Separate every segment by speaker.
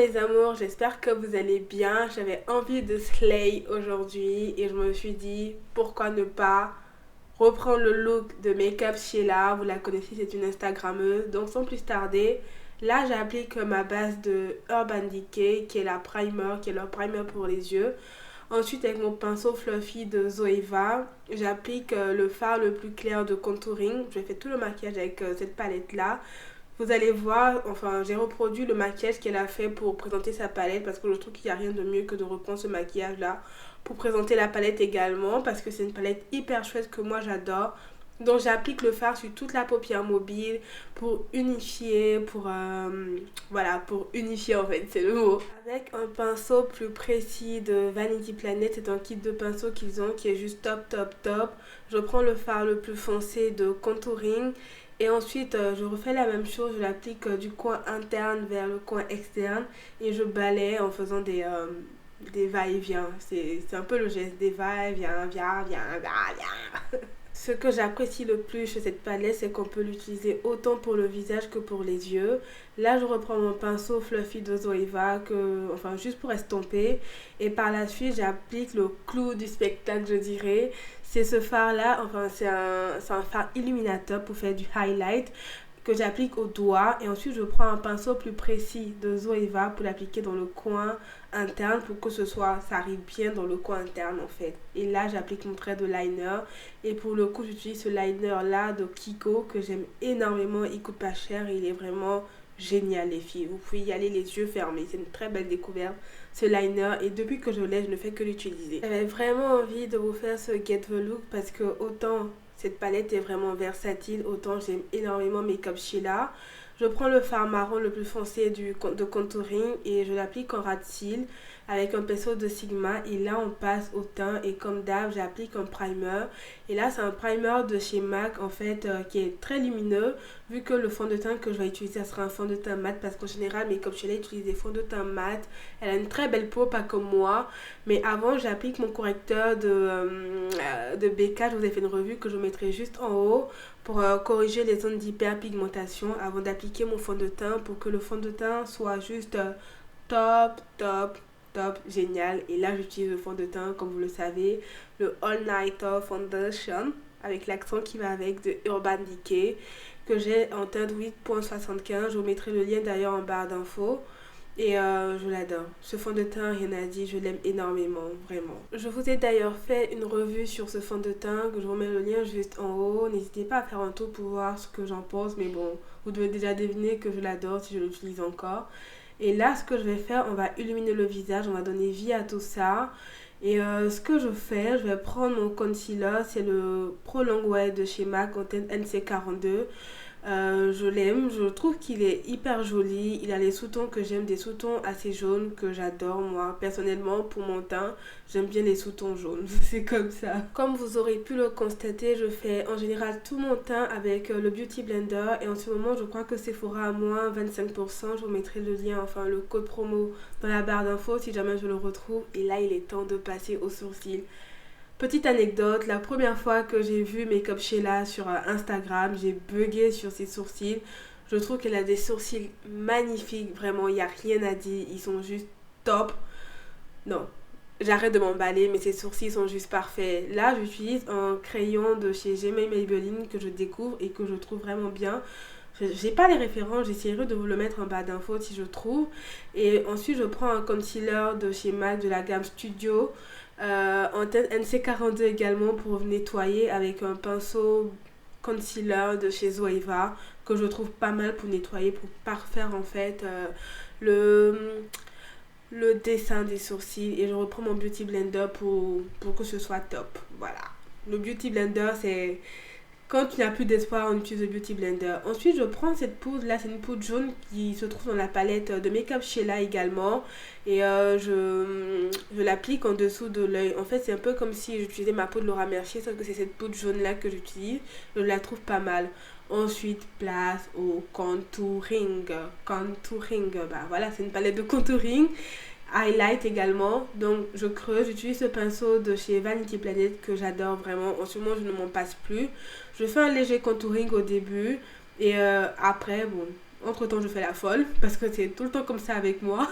Speaker 1: les amours, j'espère que vous allez bien. J'avais envie de slay aujourd'hui et je me suis dit pourquoi ne pas reprendre le look de Make-up Sheila. Vous la connaissez, c'est une Instagrammeuse. Donc sans plus tarder, là j'applique ma base de Urban Decay qui est la primer, qui est leur primer pour les yeux. Ensuite, avec mon pinceau fluffy de Zoeva, j'applique le fard le plus clair de contouring. Je fais tout le maquillage avec cette palette là. Vous allez voir, enfin j'ai reproduit le maquillage qu'elle a fait pour présenter sa palette parce que je trouve qu'il n'y a rien de mieux que de reprendre ce maquillage là pour présenter la palette également parce que c'est une palette hyper chouette que moi j'adore. Donc j'applique le fard sur toute la paupière mobile pour unifier, voilà, pour unifier en fait, c'est le mot. Avec un pinceau plus précis de Vanity Planet, c'est un kit de pinceau qu'ils ont qui est juste top top top. Je prends le fard le plus foncé de contouring et ensuite je refais la même chose, je l'applique du coin interne vers le coin externe et je balaye en faisant des va-et-vient. C'est un peu le geste des va-et-vient, viens, viens, viens, viens. Ce que j'apprécie le plus chez cette palette, c'est qu'on peut l'utiliser autant pour le visage que pour les yeux. Là, je reprends mon pinceau fluffy de Zoeva, enfin juste pour estomper. Et par la suite, j'applique le clou du spectacle, je dirais. C'est ce fard-là, enfin c'est un fard illuminateur pour faire du highlight que j'applique au doigt et ensuite je prends un pinceau plus précis de Zoeva pour l'appliquer dans le coin interne pour que ça arrive bien dans le coin interne en fait. Et là j'applique mon trait de liner et pour le coup j'utilise ce liner là de Kiko que j'aime énormément, il coûte pas cher et il est vraiment génial les filles. Vous pouvez y aller les yeux fermés, c'est une très belle découverte ce liner et depuis que je l'ai je ne fais que l'utiliser. J'avais vraiment envie de vous faire ce get the look parce que autant cette palette est vraiment versatile, autant j'aime énormément Make-up Sheila. Je prends le fard marron le plus foncé de contouring et je l'applique en ras de cils avec un pinceau de Sigma. Et là, on passe au teint et comme d'hab, j'applique un primer. Et là, c'est un primer de chez MAC en fait qui est très lumineux vu que le fond de teint que je vais utiliser, ça sera un fond de teint mat parce qu'en général, Make-up Sheila utilise des fonds de teint mat. Elle a une très belle peau, pas comme moi. Mais avant, j'applique mon correcteur de BK. Je vous ai fait une revue que je mettrai juste en haut pour corriger les zones d'hyperpigmentation avant d'appliquer mon fond de teint pour que le fond de teint soit juste top, top, top, génial. Et là, j'utilise le fond de teint, comme vous le savez, le All Nighter Foundation avec l'accent qui va avec de Urban Decay que j'ai en teinte 8.75. Je vous mettrai le lien d'ailleurs en barre d'infos. Et je l'adore. Ce fond de teint, rien à dire, je l'aime énormément, vraiment. Je vous ai d'ailleurs fait une revue sur ce fond de teint, que je vous mets le lien juste en haut. N'hésitez pas à faire un tour pour voir ce que j'en pense, mais bon, vous devez déjà deviner que je l'adore si je l'utilise encore. Et là, ce que je vais faire, on va illuminer le visage, on va donner vie à tout ça. Et ce que je fais, je vais prendre mon concealer, c'est le Pro Longwear de chez MAC en teinte NC42. Je l'aime, je trouve qu'il est hyper joli, il a les sous-tons que j'aime, des sous-tons assez jaunes que j'adore moi. Personnellement, pour mon teint, j'aime bien les sous-tons jaunes, c'est comme ça. Comme vous aurez pu le constater, je fais en général tout mon teint avec le Beauty Blender et en ce moment je crois que Sephora à moins 25%, je vous mettrai le lien, enfin le code promo dans la barre d'infos si jamais je le retrouve. Et là il est temps de passer aux sourcils. Petite anecdote, la première fois que j'ai vu Make-up Sheila sur Instagram, j'ai bugué sur ses sourcils. Je trouve qu'elle a des sourcils magnifiques, vraiment, il n'y a rien à dire, ils sont juste top. Non, j'arrête de m'emballer, mais ses sourcils sont juste parfaits. Là, j'utilise un crayon de chez Gmail Maybelline que je découvre et que je trouve vraiment bien. J'ai pas les références, j'essaierai de vous le mettre en bas d'infos si je trouve. Et ensuite, je prends un concealer de chez MAC de la gamme Studio. En teinte NC42 également pour nettoyer avec un pinceau concealer de chez Zoeva que je trouve pas mal pour nettoyer, pour parfaire en fait le dessin des sourcils. Et je reprends mon Beauty Blender pour que ce soit top. Voilà. Le Beauty Blender, c'est... Quand tu n'as plus d'espoir, on utilise le Beauty Blender. Ensuite, je prends cette poudre là, c'est une poudre jaune qui se trouve dans la palette de Make-up Sheila également. Et je l'applique en dessous de l'œil. En fait, c'est un peu comme si j'utilisais ma poudre Laura Mercier, sauf que c'est cette poudre jaune là que j'utilise. Je la trouve pas mal. Ensuite, place au contouring. Contouring, bah voilà, c'est une palette de contouring. Highlight également, donc je creuse, j'utilise ce pinceau de chez Vanity Planet que j'adore vraiment, en ce moment je ne m'en passe plus. Je fais un léger contouring au début et après bon, entre temps je fais la folle parce que c'est tout le temps comme ça avec moi.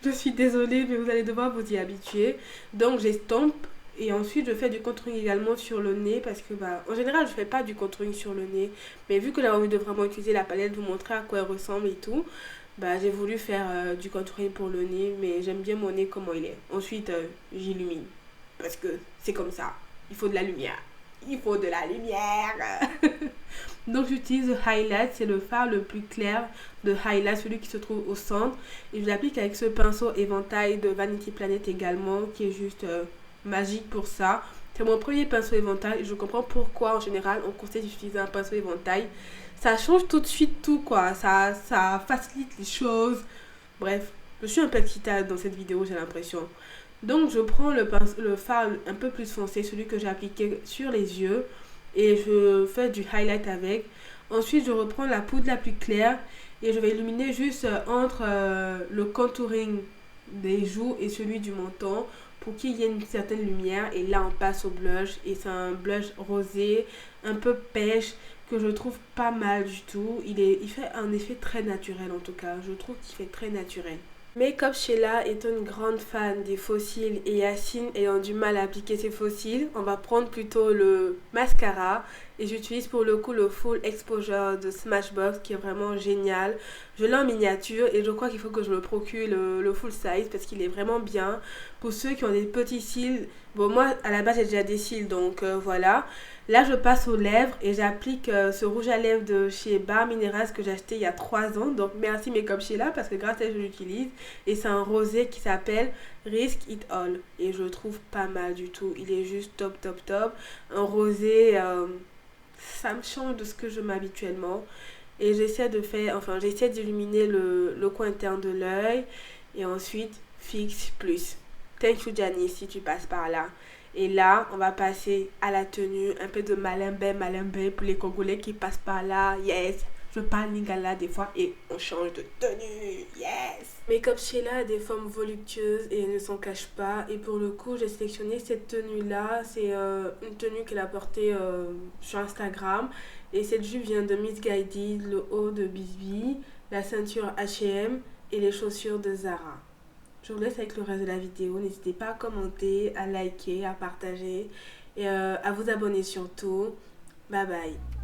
Speaker 1: Je suis désolée mais vous allez devoir vous y habituer. Donc j'estompe et ensuite je fais du contouring également sur le nez parce que en général je fais pas du contouring sur le nez, mais vu que j'avais envie de vraiment utiliser la palette, vous montrer à quoi elle ressemble et tout, j'ai voulu faire du contouring pour le nez, mais j'aime bien mon nez comment il est. Ensuite j'illumine parce que c'est comme ça, il faut de la lumière. Il faut de la lumière. Donc j'utilise le highlight, c'est le fard le plus clair de highlight, celui qui se trouve au centre. Et je l'applique avec ce pinceau éventail de Vanity Planet également, qui est juste magique pour ça. C'est mon premier pinceau éventail et je comprends pourquoi en général on conseille d'utiliser un pinceau éventail. Ça change tout de suite tout quoi, ça facilite les choses. Bref, je suis un peu excitée dans cette vidéo, j'ai l'impression. Donc je prends le fard un peu plus foncé, celui que j'ai appliqué sur les yeux, et je fais du highlight avec. Ensuite je reprends la poudre la plus claire et je vais illuminer juste entre le contouring des joues et celui du menton pour qu'il y ait une certaine lumière. Et là on passe au blush et c'est un blush rosé un peu pêche que je trouve pas mal du tout. Il fait un effet très naturel, en tout cas je trouve qu'il fait très naturel. Makeup Sheila est une grande fan des faux cils et Yacine ayant du mal à appliquer ses faux cils, on va prendre plutôt le mascara et j'utilise pour le coup le Full Exposure de Smashbox qui est vraiment génial. Je l'ai en miniature et je crois qu'il faut que je me procure le full size parce qu'il est vraiment bien. Pour ceux qui ont des petits cils, bon moi à la base j'ai déjà des cils donc voilà. Là je passe aux lèvres et j'applique ce rouge à lèvres de chez Bar Minerals que j'ai acheté il y a 3 ans. Donc merci Makeup Sheila parce que grâce à elle je l'utilise. Et c'est un rosé qui s'appelle Risk It All. Et je le trouve pas mal du tout. Il est juste top top top. Un rosé, ça me change de ce que je mets habituellement. Et j'essaie d'illuminer le coin interne de l'œil. Et ensuite, fixe plus. Thank you Janice si tu passes par là. Et là, on va passer à la tenue, un peu de malimbe pour les Congolais qui passent par là. Yes, je parle lingala des fois et on change de tenue. Yes. Makeup Sheila a des formes voluptueuses et elle ne s'en cache pas. Et pour le coup, j'ai sélectionné cette tenue-là. C'est une tenue qu'elle a portée sur Instagram. Et cette jupe vient de Miss Guided, le haut de Bisbee, la ceinture H&M et les chaussures de Zara. Je vous laisse avec le reste de la vidéo. N'hésitez pas à commenter, à liker, à partager et à vous abonner surtout. Bye bye.